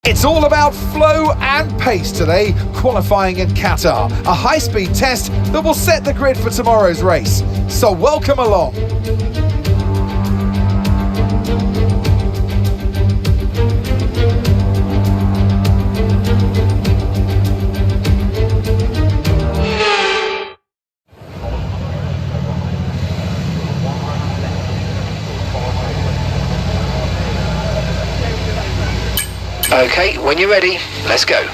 It's all about flow and pace today, qualifying in Qatar, a high-speed test that will set the grid for tomorrow's race. So welcome along. Okay, when you're ready, let's go.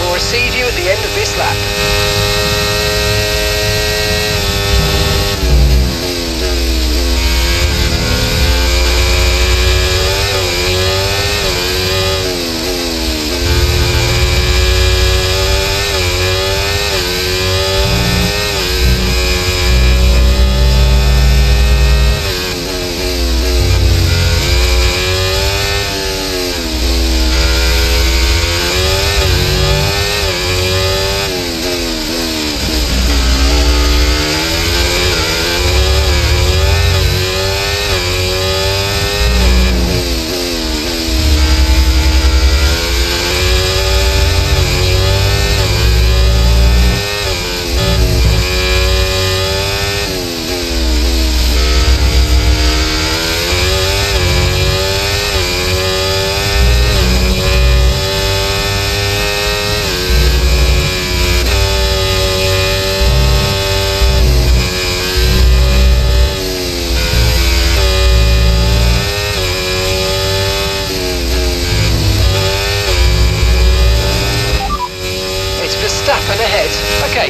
We'll receive you at the end of this lap.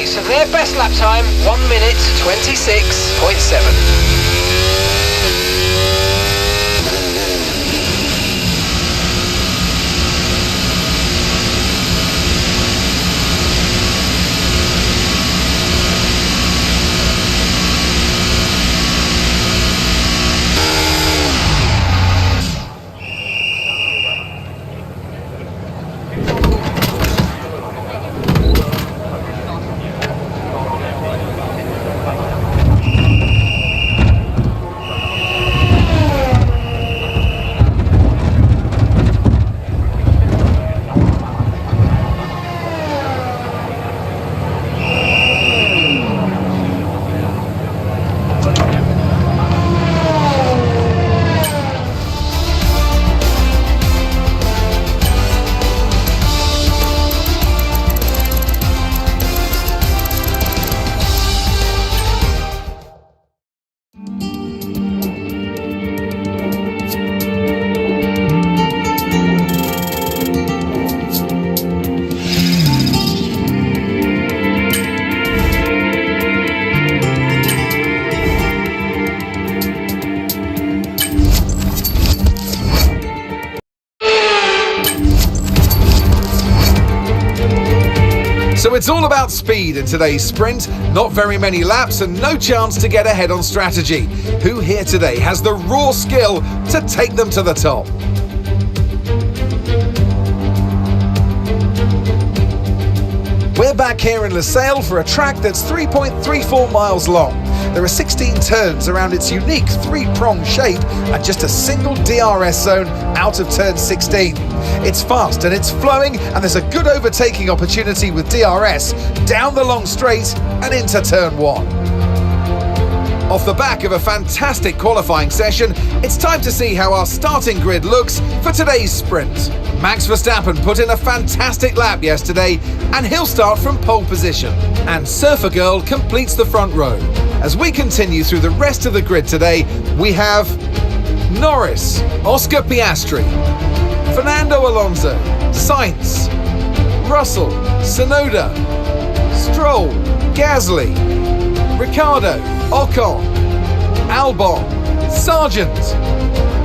so their best lap time, 1 minute 26.7. So it's all about speed in today's sprint, not very many laps and no chance to get ahead on strategy. Who here today has the raw skill to take them to the top? We're back here in Losail for a track that's 3.34 miles long. There are 16 turns around its unique three-pronged shape and just a single DRS zone out of turn 16. It's fast and it's flowing, and there's a good overtaking opportunity with DRS down the long straight and into turn 1. Off the back of a fantastic qualifying session, it's time to see how our starting grid looks for today's sprint. Max Verstappen put in a fantastic lap yesterday, and he'll start from pole position. And Surfer Girl completes the front row. As we continue through the rest of the grid today, we have Norris, Oscar Piastri, Fernando Alonso, Sainz, Russell, Tsunoda, Stroll, Gasly, Ricciardo, Ocon, Albon, Sargent,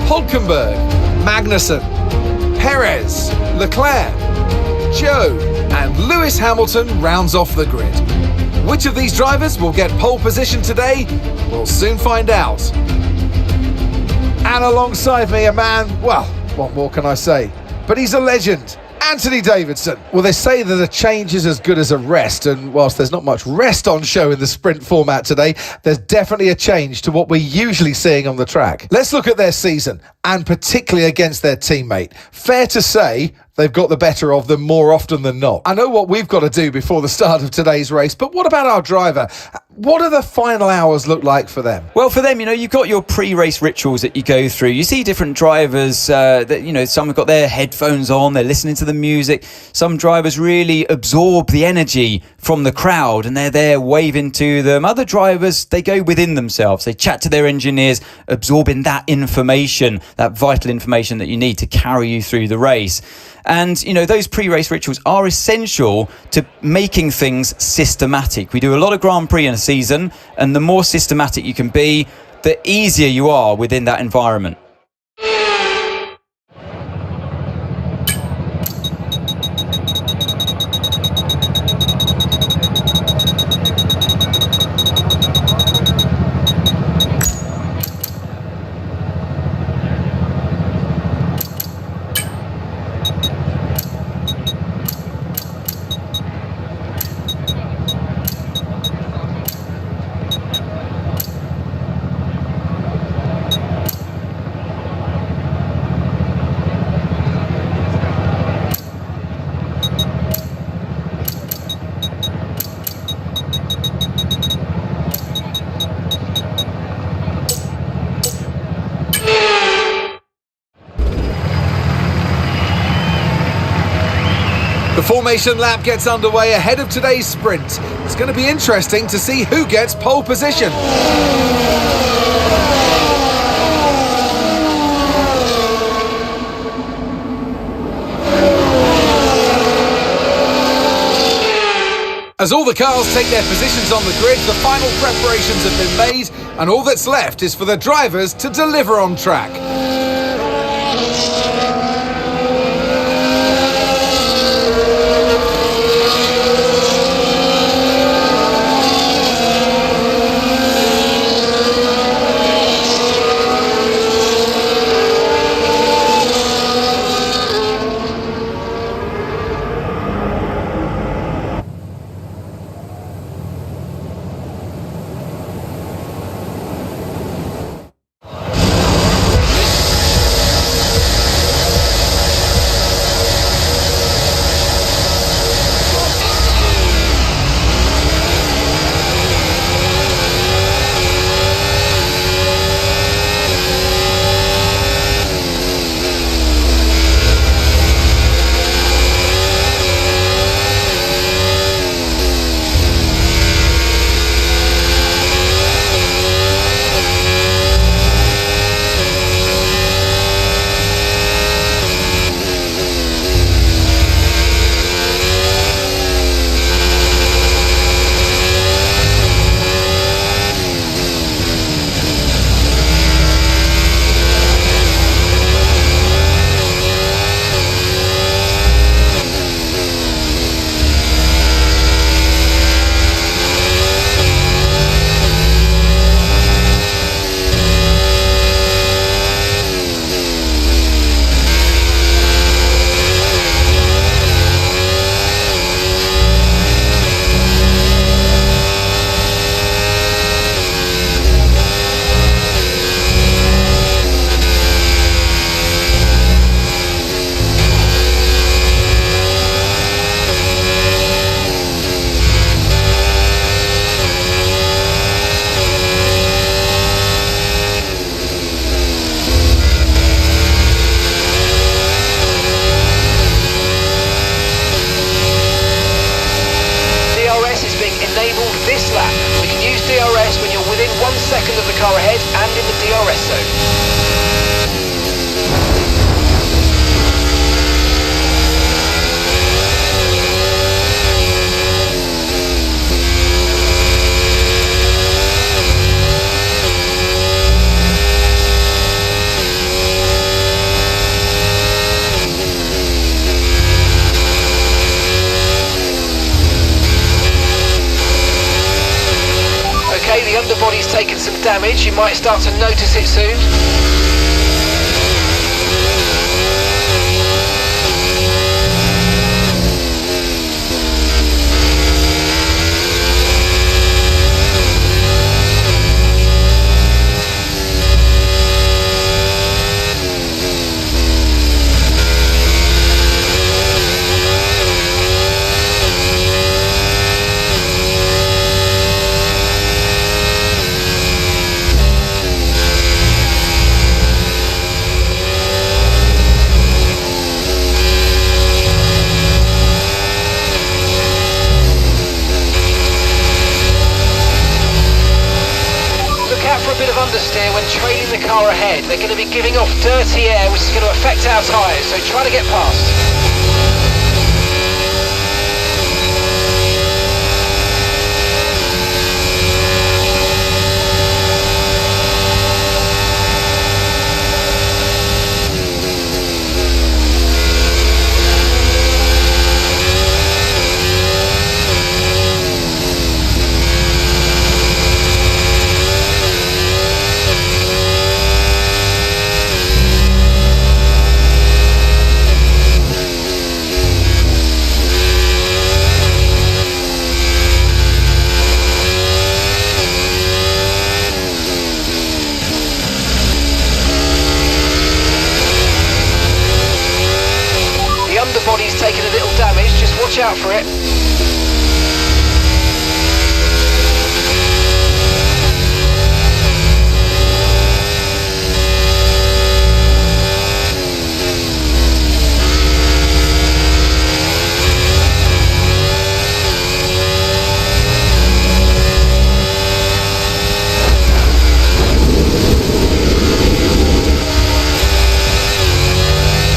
Hulkenberg, Magnussen, Perez, Leclerc, Joe, and Lewis Hamilton rounds off the grid. Which of these drivers will get pole position today? We'll soon find out. And alongside me, a man, well, what more can I say? But he's a legend. Anthony Davidson. Well, they say that a change is as good as a rest, and whilst there's not much rest on show in the sprint format today, there's definitely a change to what we're usually seeing on the track. Let's look at their season, and particularly against their teammate. Fair to say, they've got the better of them more often than not. I know what we've got to do before the start of today's race, but what about our driver? What do the final hours look like for them? Well, for them, you've got your pre-race rituals that you go through. You see different drivers that, some have got their headphones on, they're listening to the music. Some drivers really absorb the energy from the crowd and they're there waving to them. Other drivers, they go within themselves. They chat to their engineers, absorbing that information, that vital information that you need to carry you through the race. And, those pre-race rituals are essential to making things systematic. We do a lot of Grand Prix in a season, and the more systematic you can be, the easier you are within that environment. The formation lap gets underway ahead of today's sprint. It's going to be interesting to see who gets pole position. As all the cars take their positions on the grid, the final preparations have been made, and all that's left is for the drivers to deliver on track. Second of the car ahead and in the DRS zone. The underbody's taken some damage, you might start to notice it soon. Understeer when trailing the car ahead. They're going to be giving off dirty air which is going to affect our tyres, so try to get past. Body's taken a little damage, just watch out for it.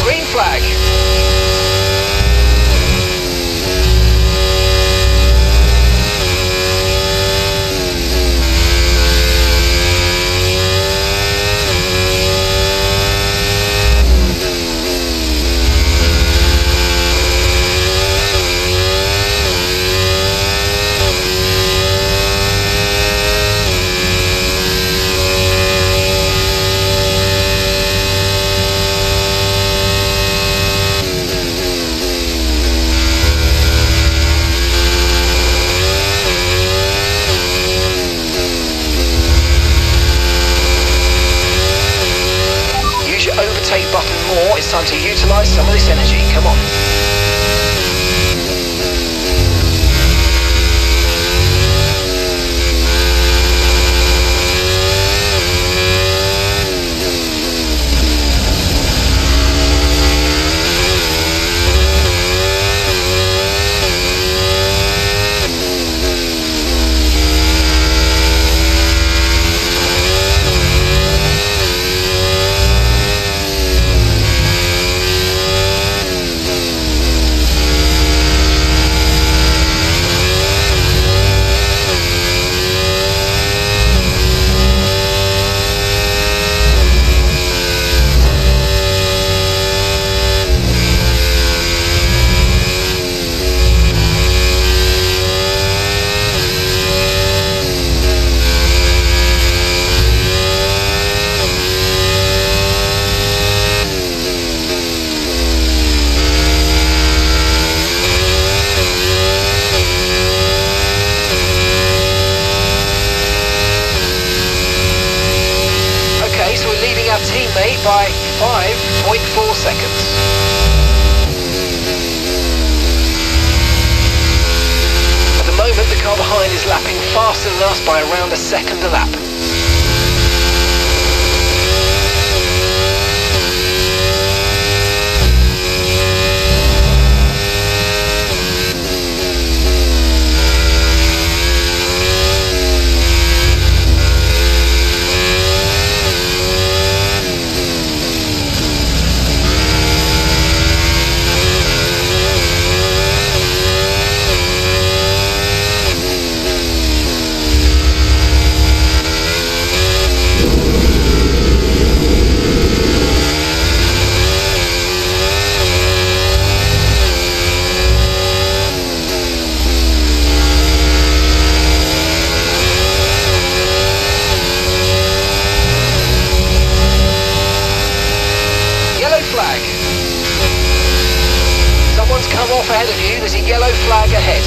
Green flag. nothing more. It's time to utilise some of this energy. Come on. Teammate by 5.4 seconds. At the moment, the car behind is lapping faster than us by around a second a lap. Flag. Someone's come off ahead of you. There's a yellow flag ahead.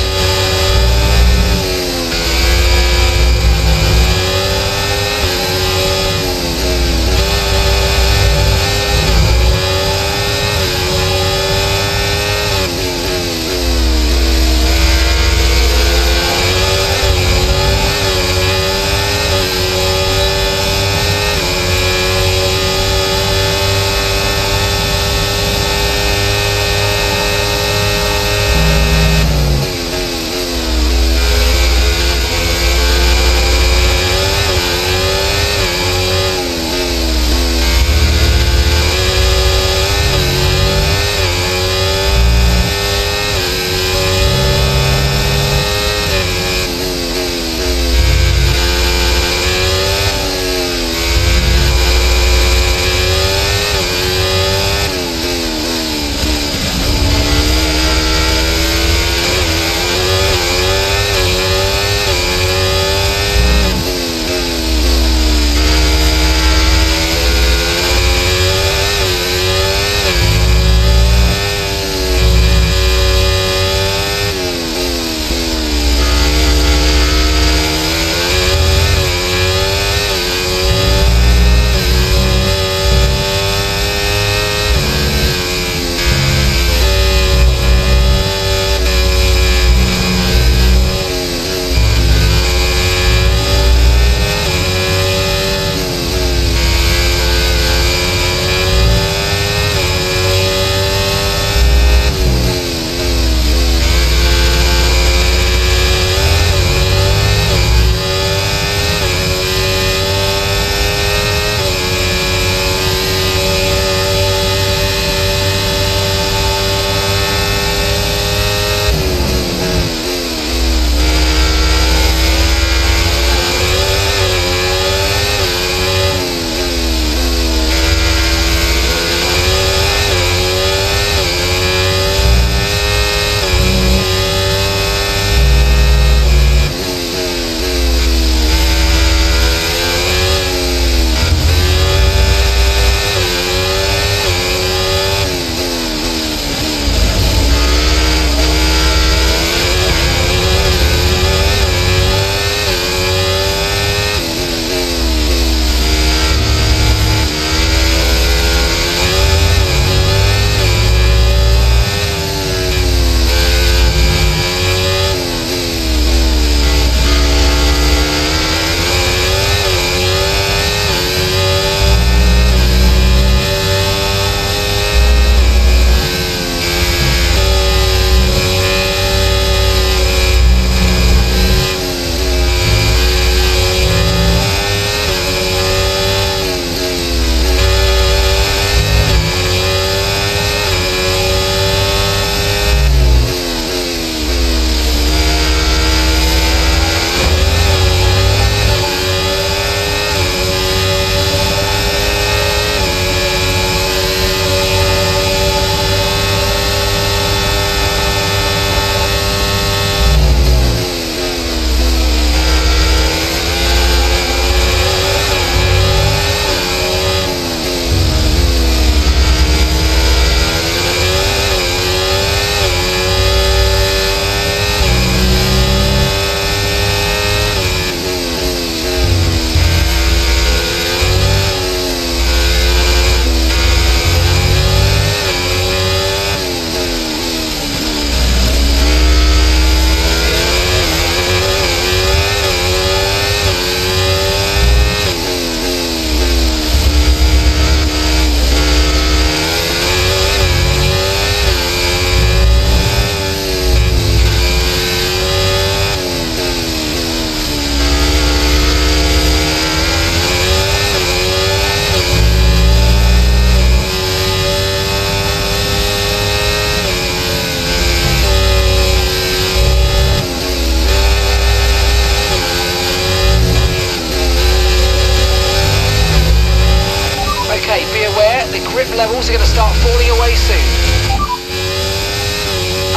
are going to start falling away soon.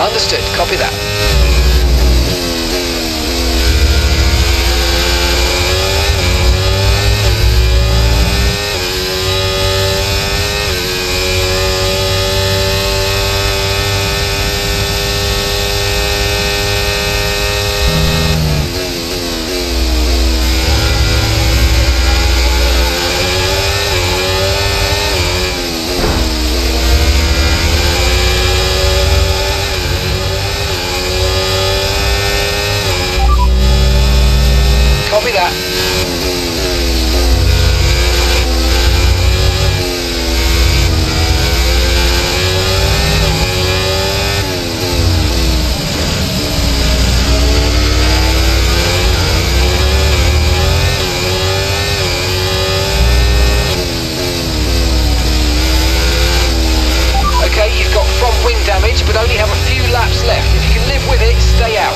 Understood, copy that. Copy that. Okay, you've got front wing damage, but only have a few laps left. If you can live with it, stay out.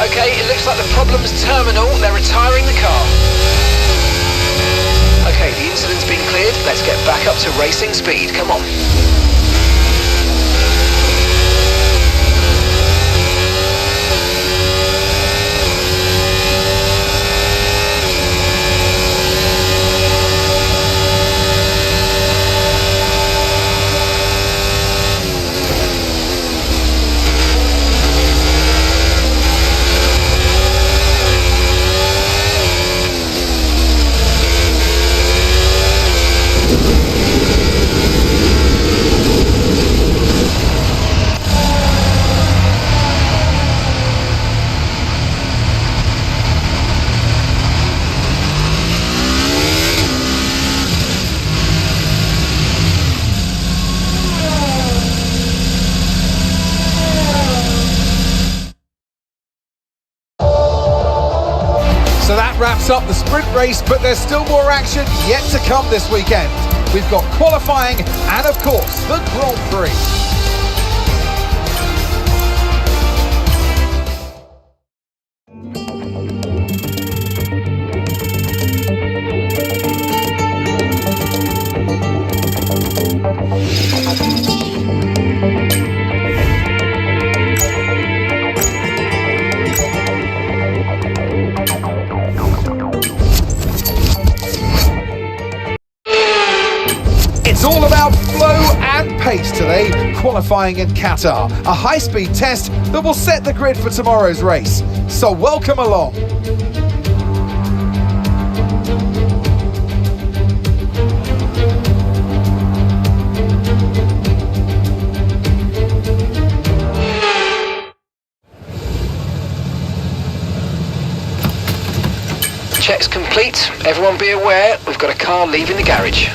Okay, it looks like the problem's terminal. They're retiring the car. Okay, the incident's been cleared. Let's get back up to racing speed. Come on. So that wraps up the sprint race, but there's still more action yet to come this weekend. We've got qualifying and, of course, the Grand Prix. It's all about flow and pace today, qualifying in Qatar, a high-speed test that will set the grid for tomorrow's race. So welcome along. Check's complete. Everyone be aware, we've got a car leaving the garage.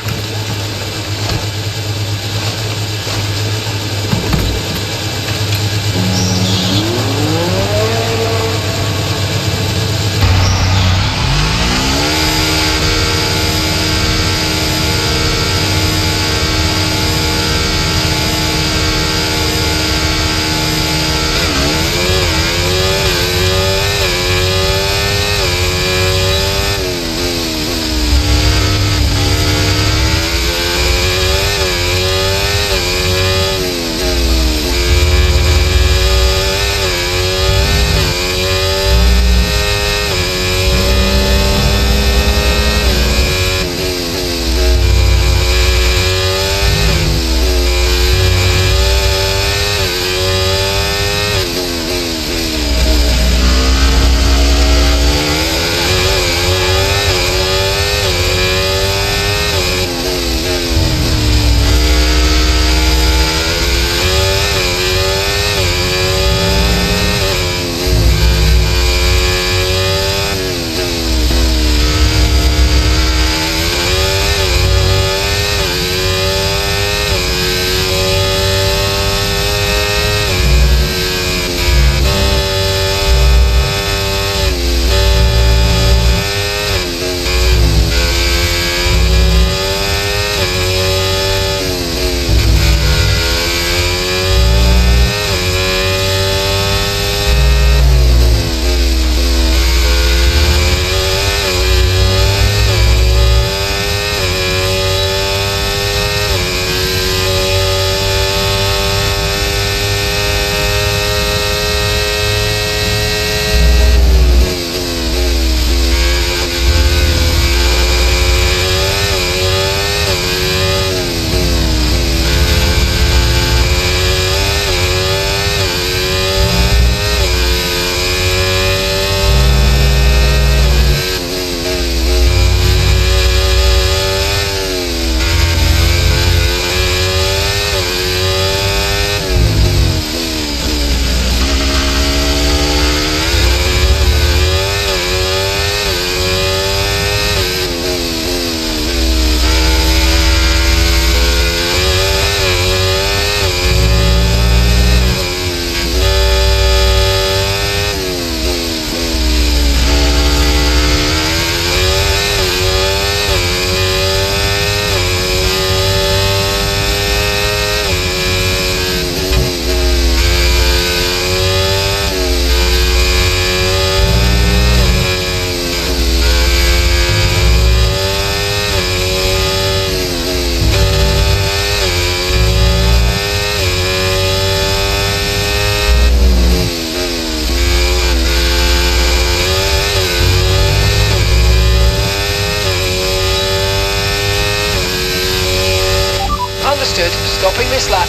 stopping this lap.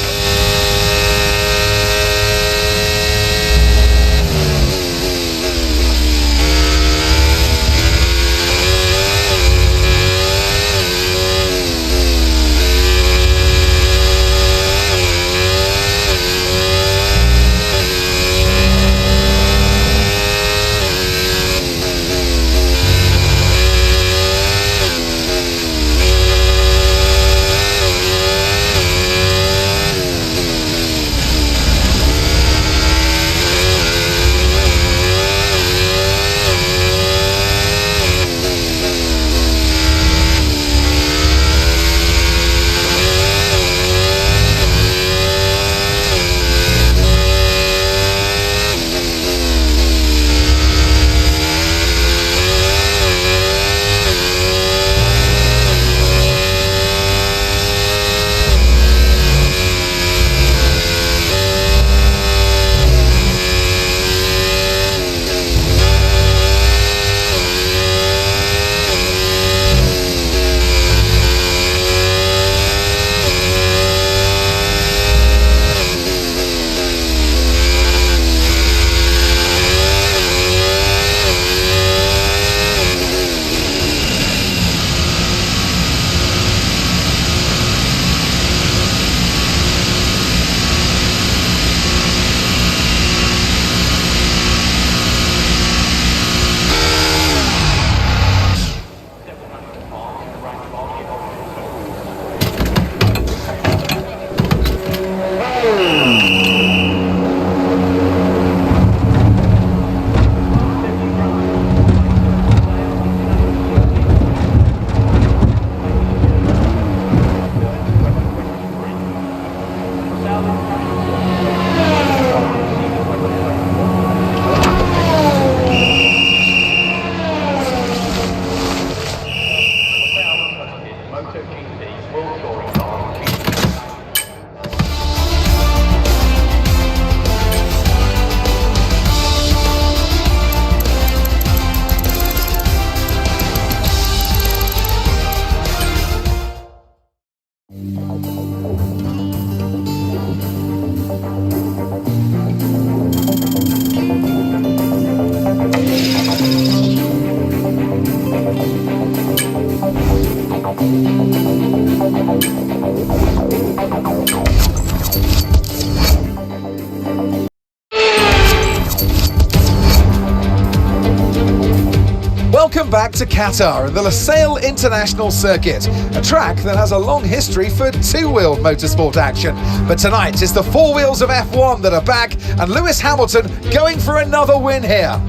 Welcome back to Qatar and the Losail International Circuit, a track that has a long history for two-wheeled motorsport action. But tonight it's the four wheels of F1 that are back, and Lewis Hamilton going for another win here.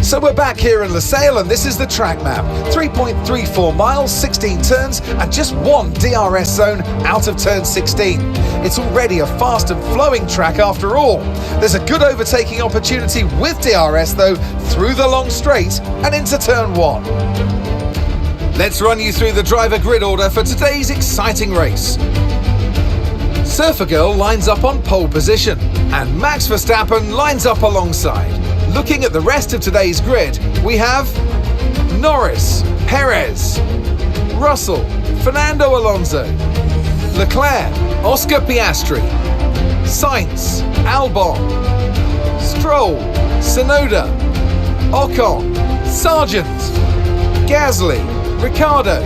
So we're back here in Losail, and this is the track map. 3.34 miles, 16 turns, and just one DRS zone out of turn 16. It's already a fast and flowing track after all. There's a good overtaking opportunity with DRS though, through the long straight and into turn 1. Let's run you through the driver grid order for today's exciting race. Surfer Girl lines up on pole position, and Max Verstappen lines up alongside. Looking at the rest of today's grid, we have Norris, Perez, Russell, Fernando Alonso, Leclerc, Oscar Piastri, Sainz, Albon, Stroll, Tsunoda, Ocon, Sargent, Gasly, Ricciardo,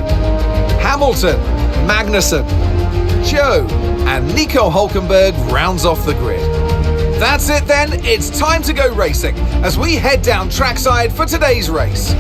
Hamilton, Magnussen, Joe, and Nico Hulkenberg rounds off the grid. That's it then, it's time to go racing as we head down trackside for today's race.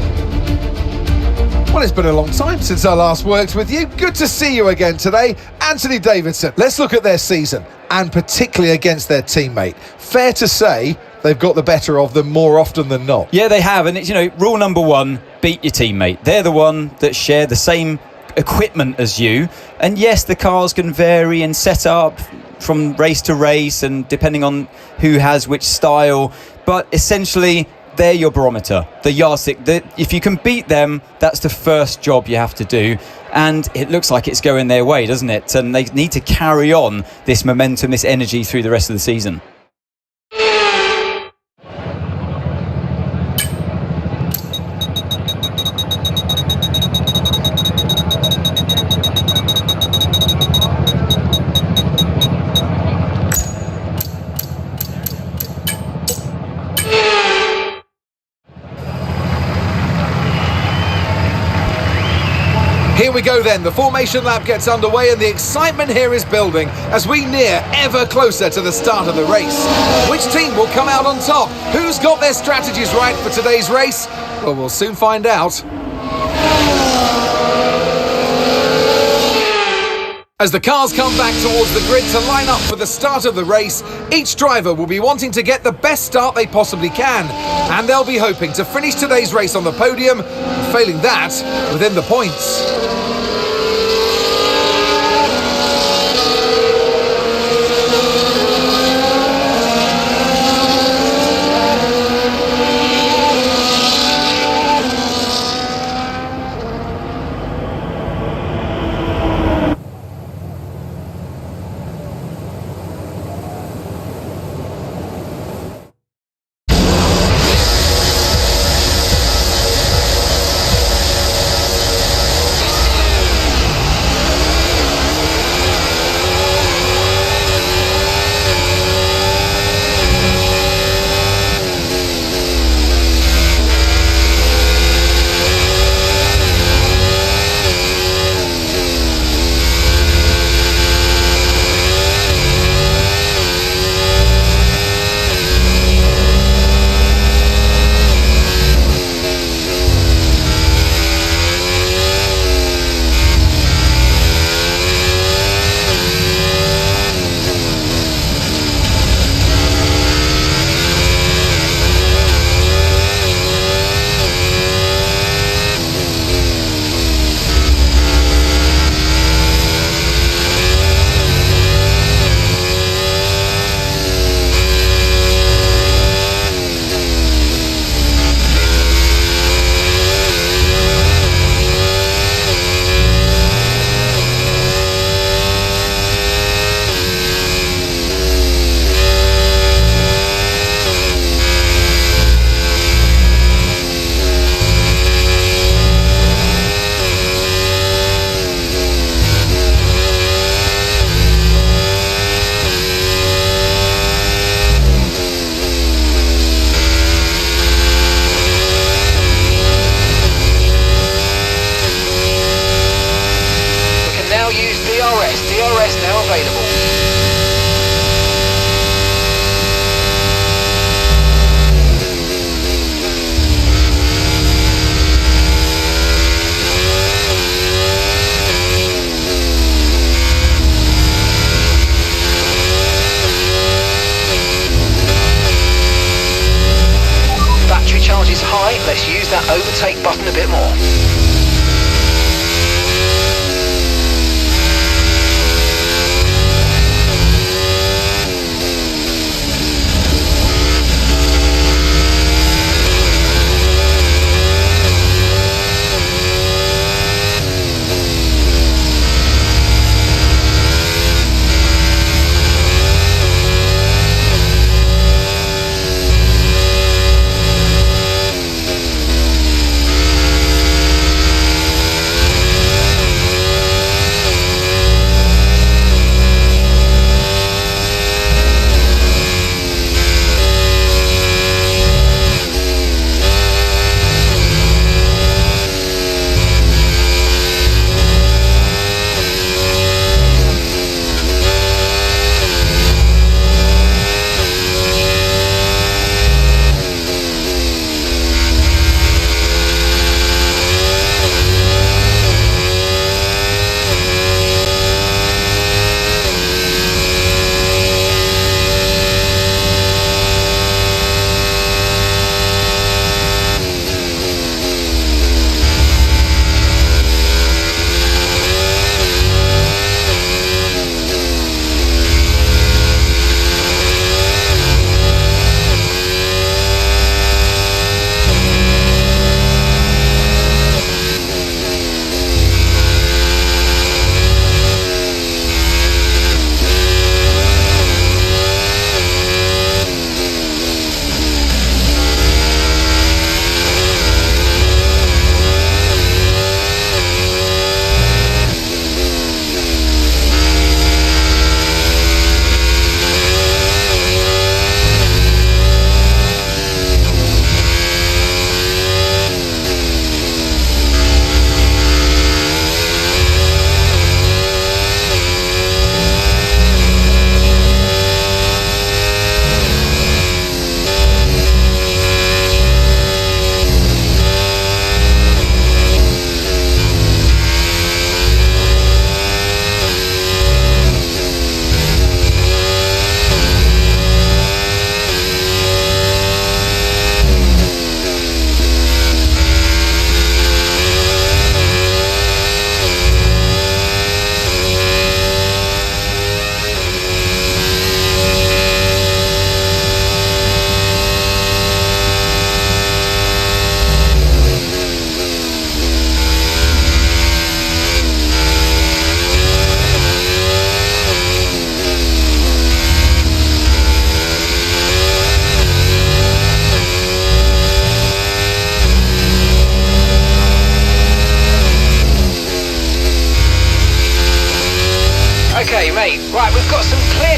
Well, it's been a long time since I last worked with you. Good to see you again today. Anthony Davidson. Let's look at their season, and particularly against their teammate. Fair to say they've got the better of them more often than not. Yeah, they have, and it's, rule number one, beat your teammate. They're the one that share the same equipment as you, and yes, the cars can vary and set up from race to race and depending on who has which style, but essentially they're your barometer, the yardstick. If you can beat them, that's the first job you have to do, and it looks like it's going their way, doesn't it? And they need to carry on this momentum, this energy through the rest of the season. Here we go then, the formation lap gets underway and the excitement here is building as we near ever closer to the start of the race. Which team will come out on top? Who's got their strategies right for today's race? Well, we'll soon find out. As the cars come back towards the grid to line up for the start of the race, each driver will be wanting to get the best start they possibly can, and they'll be hoping to finish today's race on the podium, and failing that, within the points. DRS now available. Battery charge is high, let's use that overtake button a bit more.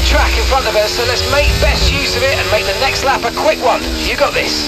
track in front of us, so let's make best use of it and make the next lap a quick one. You got this.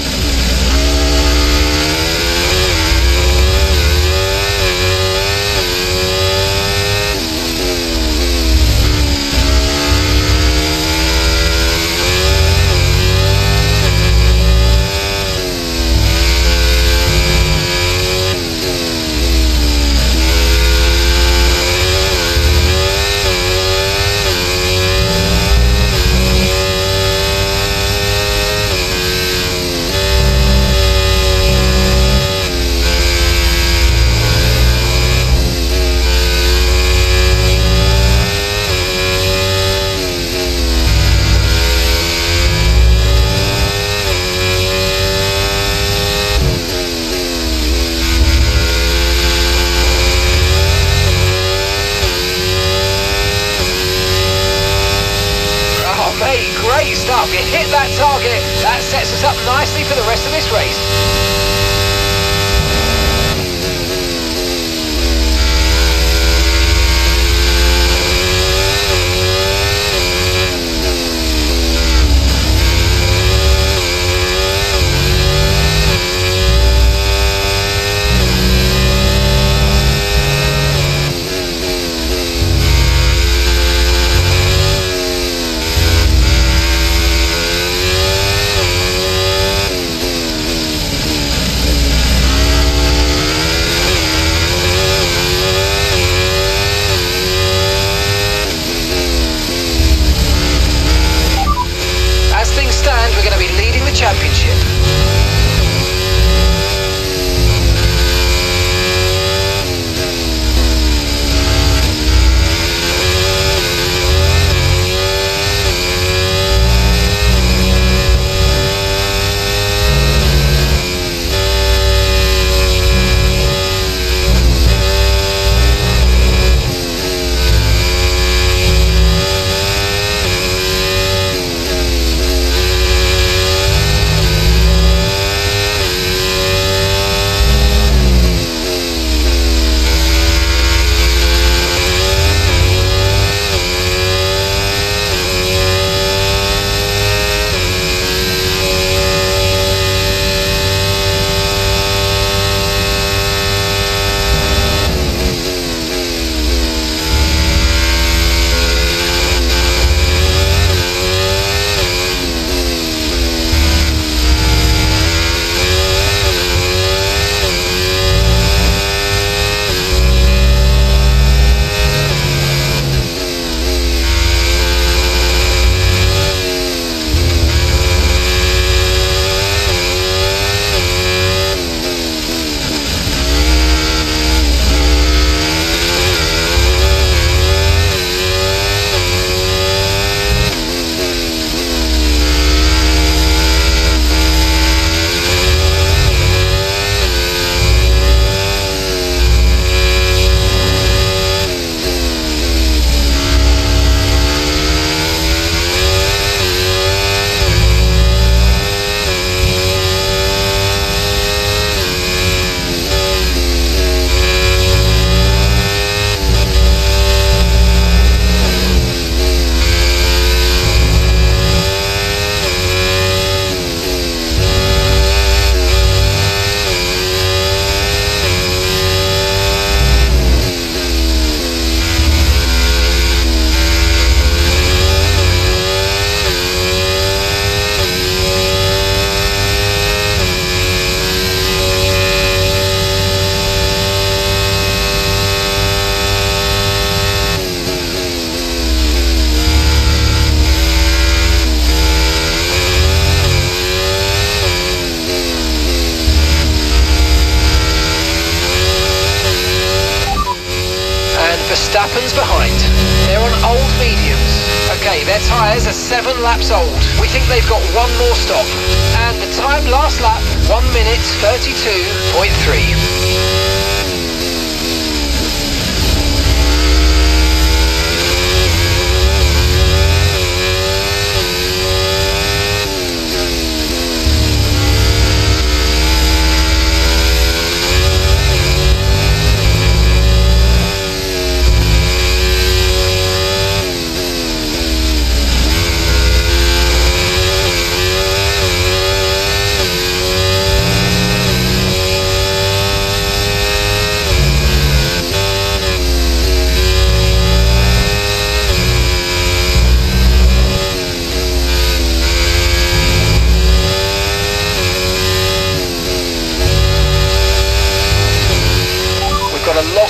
Great stuff, you hit that target, that sets us up nicely for the rest of this race. We're going to be leading the championship. Verstappen's behind. They're on old mediums. Okay, their tyres are 7 laps old. We think they've got one more stop. And the time last lap, 1 minute 32.3.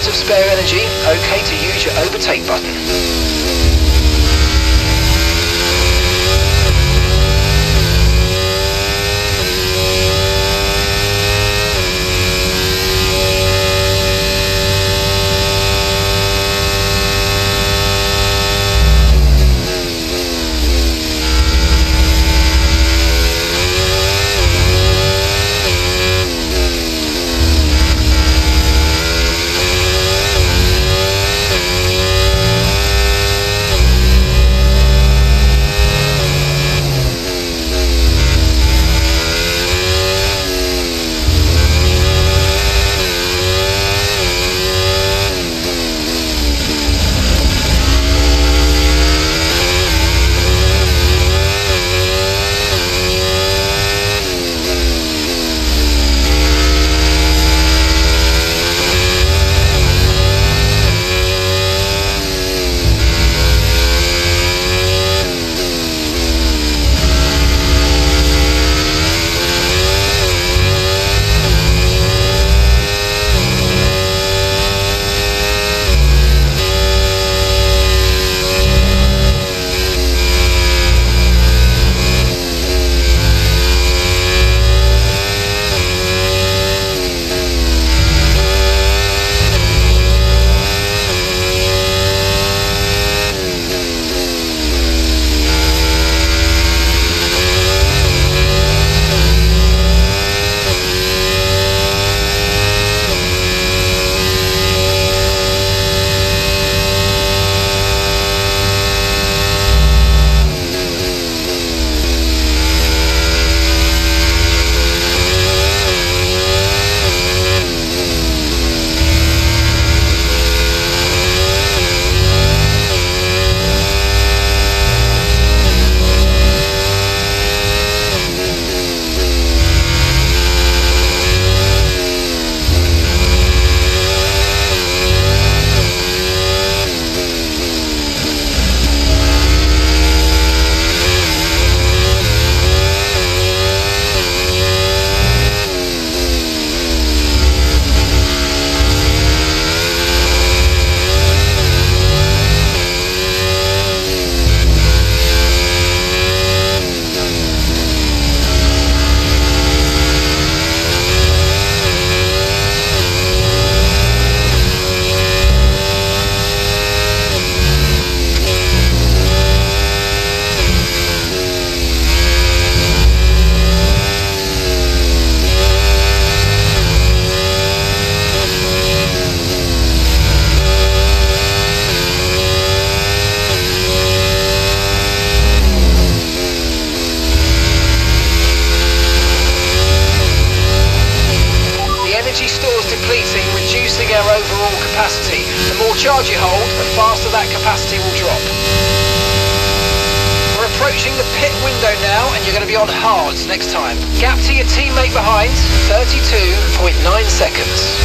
lot of spare energy, okay to use your overtake button. capacity. The more charge you hold, the faster that capacity will drop. We're approaching the pit window now, and you're going to be on hards next time. Gap to your teammate behind, 32.9 seconds.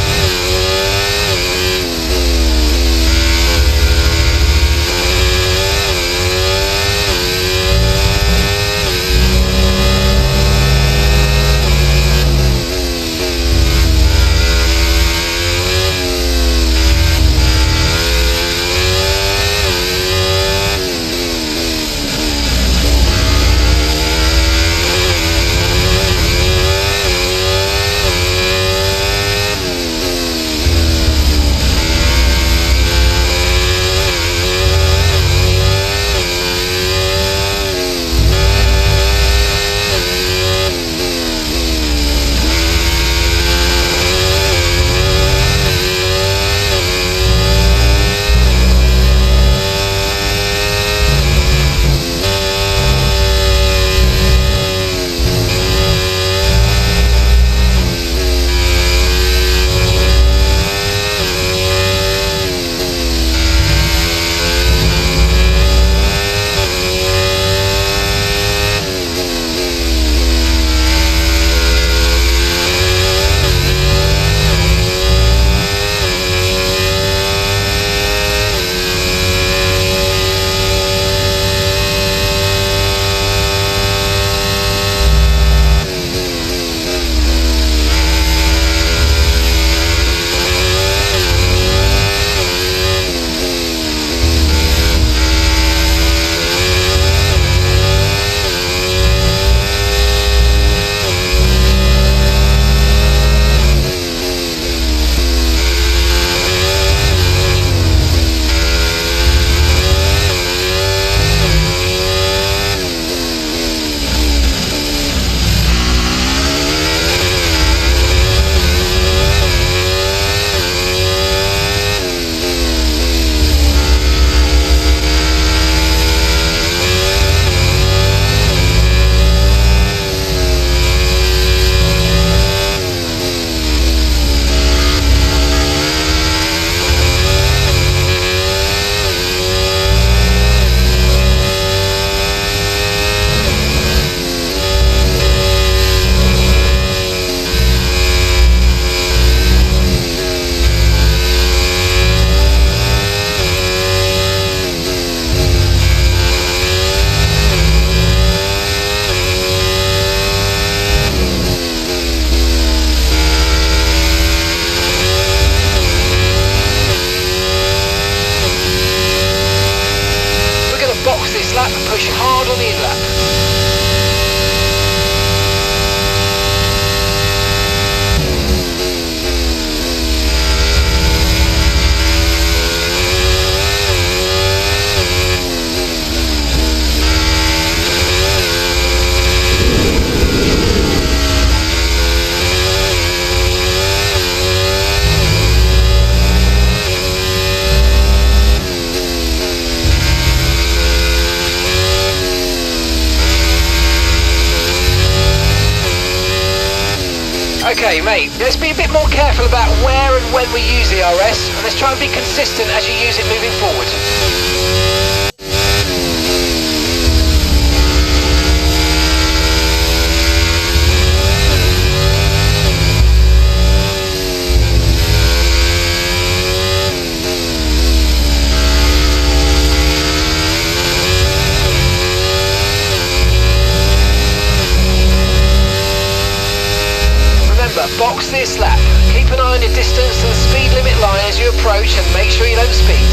Okay, mate, let's be a bit more careful about where and when we use the RS, and let's try and be consistent as you use it moving forward. Box this lap. Keep an eye on your distance to the speed limit line as you approach and make sure you don't speed.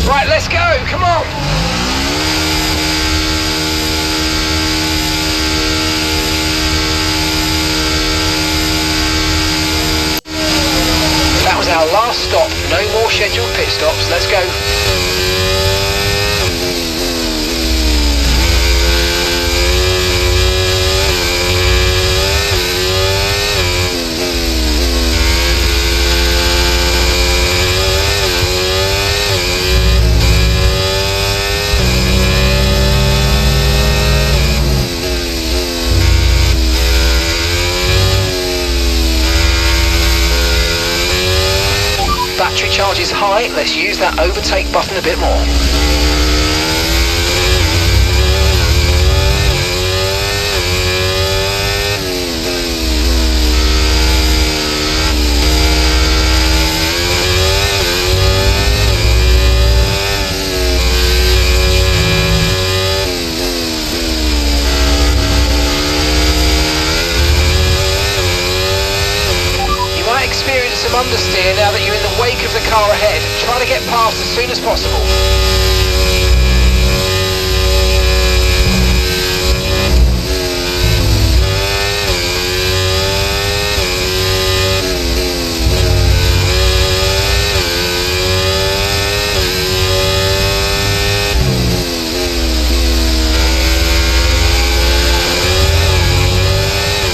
Right, let's go, come on! That was our last stop, no more scheduled pit stops, let's go. Battery charge is high, let's use that overtake button a bit more. Experience some understeer now that you're in the wake of the car ahead. Try to get past as soon as possible.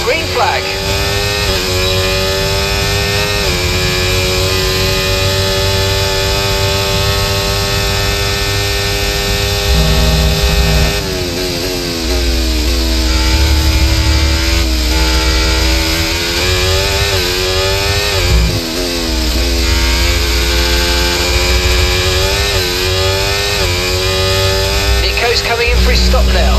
Green flag. Coming in for his stop now.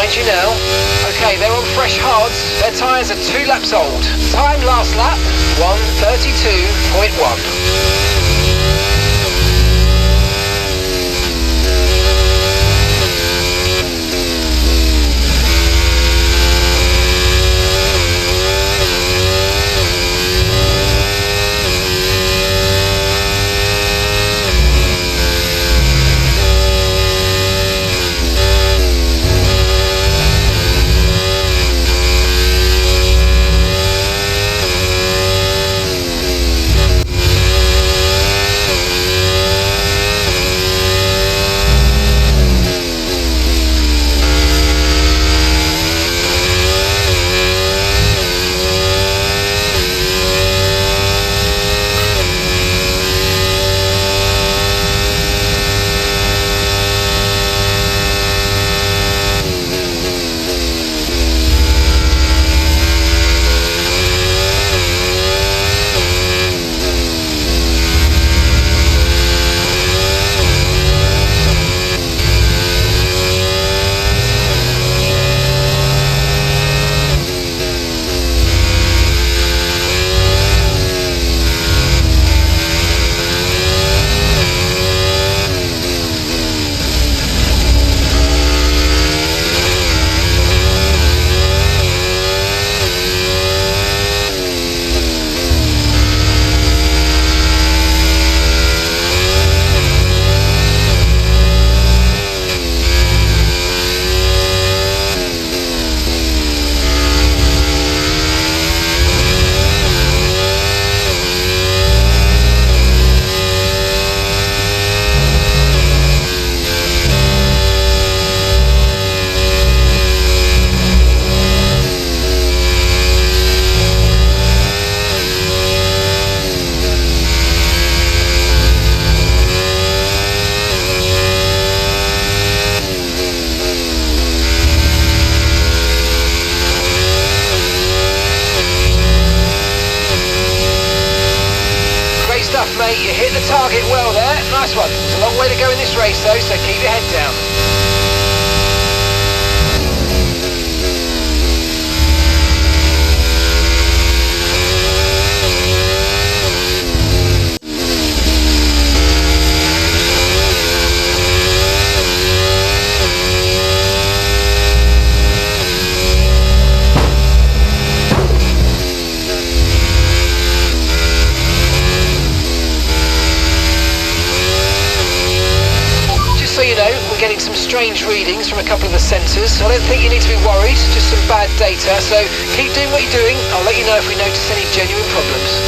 behind you now. Okay, they're on fresh hards. Their tyres are 2 laps old. Time last lap, 1:32.1. Mate, you hit the target well there. Nice one. It's a long way to go in this race though, so keep your head down. Getting some strange readings from a couple of the sensors. I don't think you need to be worried, just some bad data, so keep doing what you're doing. I'll let you know if we notice any genuine problems.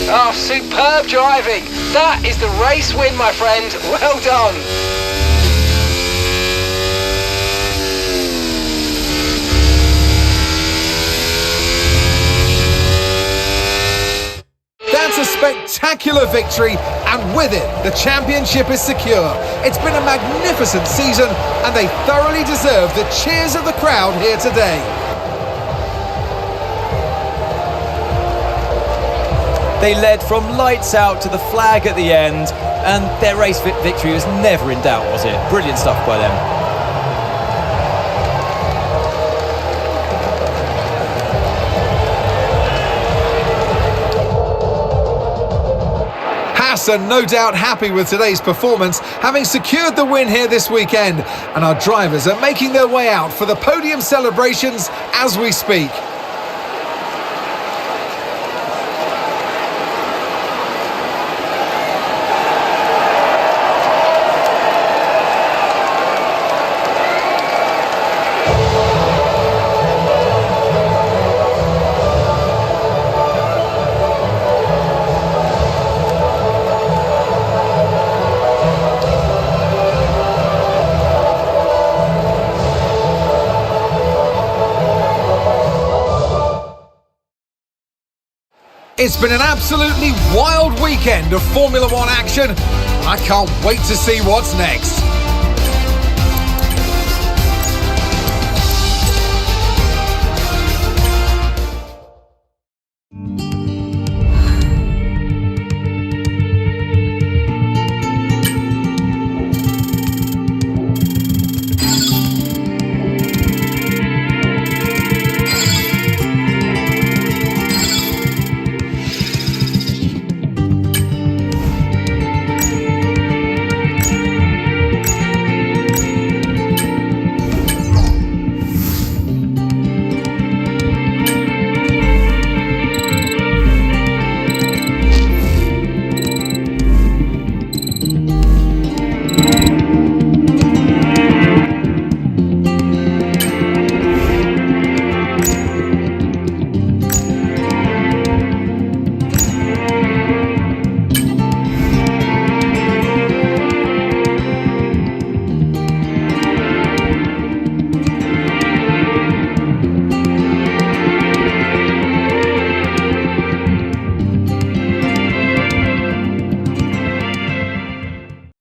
Oh, superb driving. That is the race win, my friend. Well done. That's a spectacular victory, and with it, the championship is secure. It's been a magnificent season, and they thoroughly deserve the cheers of the crowd here today. They led from lights out to the flag at the end, and their race victory was never in doubt, was it? Brilliant stuff by them. Hassan no doubt happy with today's performance, having secured the win here this weekend, and our drivers are making their way out for the podium celebrations as we speak. It's been an absolutely wild weekend of Formula One action. I can't wait to see what's next.